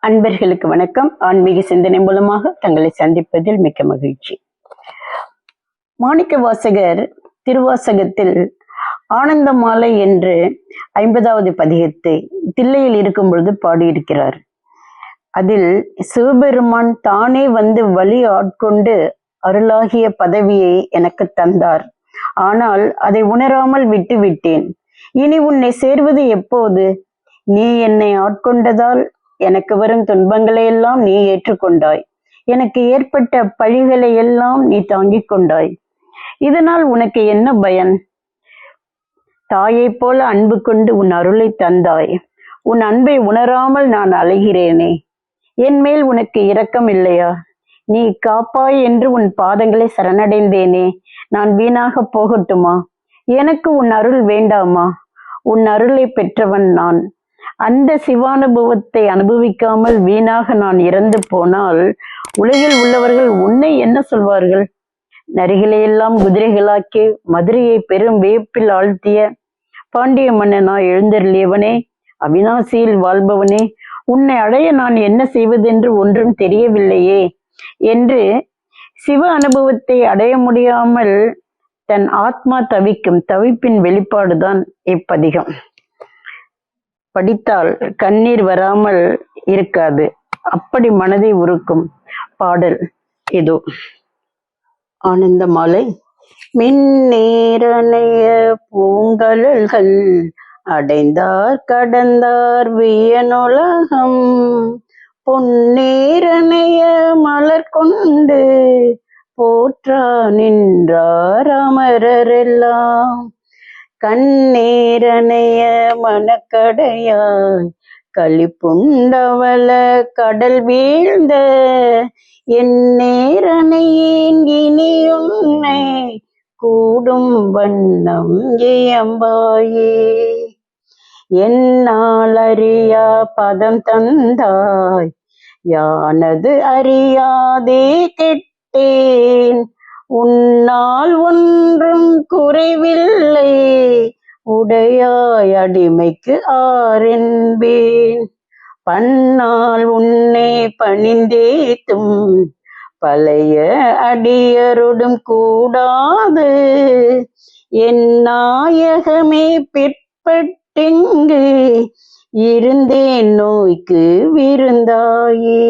அன்பர்களுக்கு வணக்கம். ஆன்மீக சிந்தனை மூலமாக தங்களை சந்திப்பதில் மிக்க மகிழ்ச்சி. மாணிக்க வாசகர் திருவாசகத்தில் ஆனந்த மாலை என்று 50வது பதிகத்தை தில்லையில் இருக்கும் பொழுது பாடியிருக்கிறார். அதில் சிவபெருமான் தானே வந்து வழி ஆட்கொண்டு அருளாகிய பதவியை எனக்கு தந்தார். ஆனால் அதை உணராமல் விட்டு விட்டேன். இனி உன்னை சேர்வது எப்போது? நீ என்னை ஆட்கொண்டதால் எனக்கு வரும் துன்பங்களை எல்லாம் நீ ஏற்றுக்கொண்டாய். எனக்கு ஏற்பட்ட பழிகளை எல்லாம் நீ தாங்கிக் கொண்டாய். இதனால் உனக்கு என்ன பயன்? தாயை போல அன்பு கொண்டு உன் அருளை தந்தாய். உன் அன்பை உணராமல் நான் அலைகிறேனே. என் மேல் உனக்கு இரக்கம் இல்லையா? நீ காப்பாய் என்று உன் பாதங்களை சரணடைந்தேனே. நான் வீணாக போகட்டுமா? எனக்கு உன் அருள் வேண்டாமா? உன் அருளை பெற்றவன் நான். அந்த சிவானுபவத்தை அனுபவிக்காமல் வீணாக நான் இறந்து போனால் உலகில் உள்ளவர்கள் உன்னை என்ன சொல்வார்கள்? நரிகளையெல்லாம் குதிரைகளாக்கி மதுரையை பெரும் வியப்பில் ஆழ்த்திய பாண்டிய மன்னனா எழுந்தருளியவனே, அவிநாசியில் வாழ்பவனே, உன்னை அடைய நான் என்ன செய்வதென்று ஒன்றும் தெரியவில்லையே என்று சிவ அனுபவத்தை அடைய முடியாமல் தன் ஆத்மா தவிக்கும் தவிப்பின் வெளிப்பாடுதான் இப்பதிகம். படித்தால் கண்ணீர் வராமல் இருக்காது. அப்படி மனதை உருக்கும் பாடல் இதோ. ஆனந்த மாலை. மின்னேரணைய பூங்கழல்கள் அடைந்தார் கடந்தார் வியனுலகம். பொன்னேரணைய மலர் கொண்டு போற்றா நின்றார் அமரரெல்லாம். கண்ணேரணைய மனக்கடையாய் களிப்புண்டவள கடல் வீழ்ந்த என் நேரணையேன் இனி உன்னை கூடும் வண்ணம் இயம்பாயே. என்னால் அறியா பதம் தந்தாய், யானது அறியாதே கெட்டேன். உன்னால் ஒன்றும் குறைவில்லை, உடையாய் அடிமைக்கு ஆரென்பேன். பன்னால் உன்னை பணிந்தேத்தும் பழைய அடியருடும் கூடாது. என் நாயகமே பிற்பட்டிங்கு இருந்தேன் நோய்க்கு விருந்தாயே.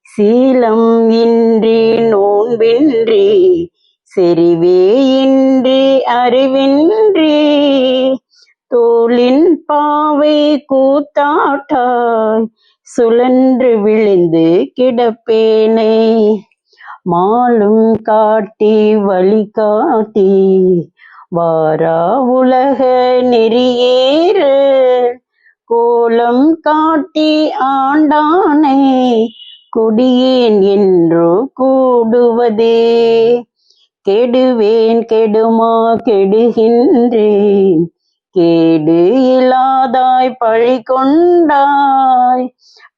சீலம் இன்றி நோன்பின்றி செறிவே இன்றி அறிவின்றி தோளின் பாவை கூத்தாட்டாய் சுழன்று விழுந்து கிடப்பேனே. மாலும் காட்டி வழி காட்டி வாரா உலக நெறியேறு கோலம் காட்டி ஆண்டானே. கொடியேன் என்றோ கூடுவதே. கெடுவேன் கெடுமா கெடுகின்றேன், கேடு இல்லாதாய் பழி கொண்டாய்.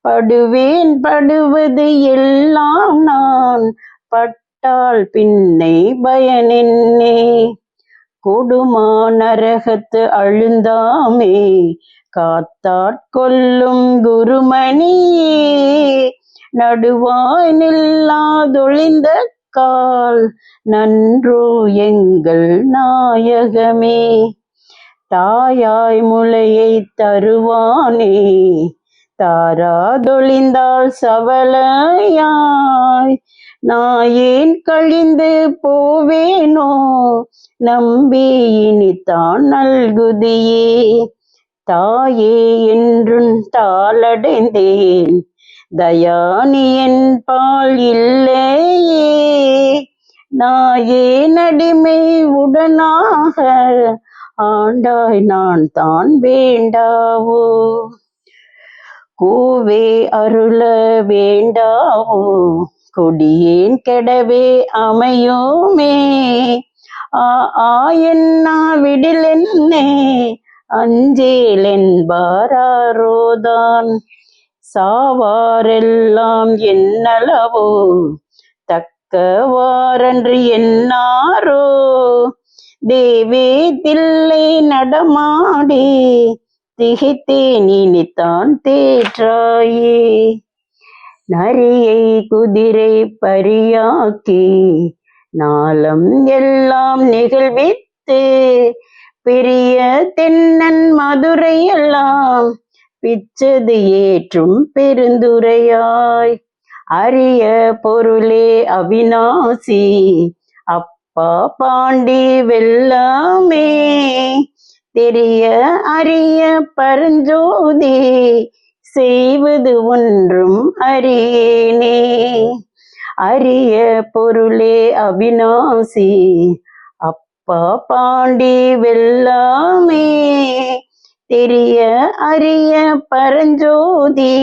படுவேன் படுவது எல்லாம் நான், பட்டால் பின்னை பயனென்னே. கொடுமா நரகத்து அழுந்தாமே காத்தாட்கொள்ளும் குருமணியே. நடுவாய் நில்லாதொழிந்த கால் நன்றோ எங்கள் நாயகமே. தாயாய் முளையை தருவானே, தாராதொழிந்தால் சவலையாய். நாயேன் கழிந்து போவேனோ நம்பி இனித்தான் நல்குதியே. தாயே என்றும் தாளடைந்தேன், தயானி என் பால் இல்லையே. நாயே நடிமை உடனாக ஆண்டாய் நான் தான் வேண்டாவோ. கூவே அருள வேண்டாவோ, கொடியேன் கெடவே அமையோமே. ஆயன்னா விடிலென்னே அஞ்சேலென்பாரோதான். சாவாரெல்லாம் என்னளவோ தக்கவாரன்று என்னாரோ. தேவே தில்லை நடமாடி திகைத்தேன் இனித்தான் தேற்றாயே. நரியை குதிரை பரியாக்கி நாளம் எல்லாம் நிகழ்வித்து பெரிய தென்னன் மதுரை எல்லாம் பிச்சது ஏற்றும் பெருந்துரையாய். அரிய பொருளே அவிநாசி அப்பா பாண்டி வெல்லாமே தெரிய அரிய பரஞ்சோதி செய்வது ஒன்றும் அறியேனே. அரிய பொருளே அவிநாசி அப்பா பாண்டி வெல்லாமே தெரிய அரிய பரஞ்சோதி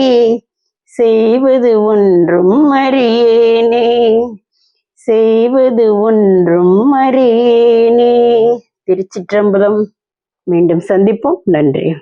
செய்வது ஒன்றும் அறியேனே. செய்வது ஒன்றும் அறியேனே. திருச்சிற்றம்பலம். மீண்டும் சந்திப்போம். நன்றி.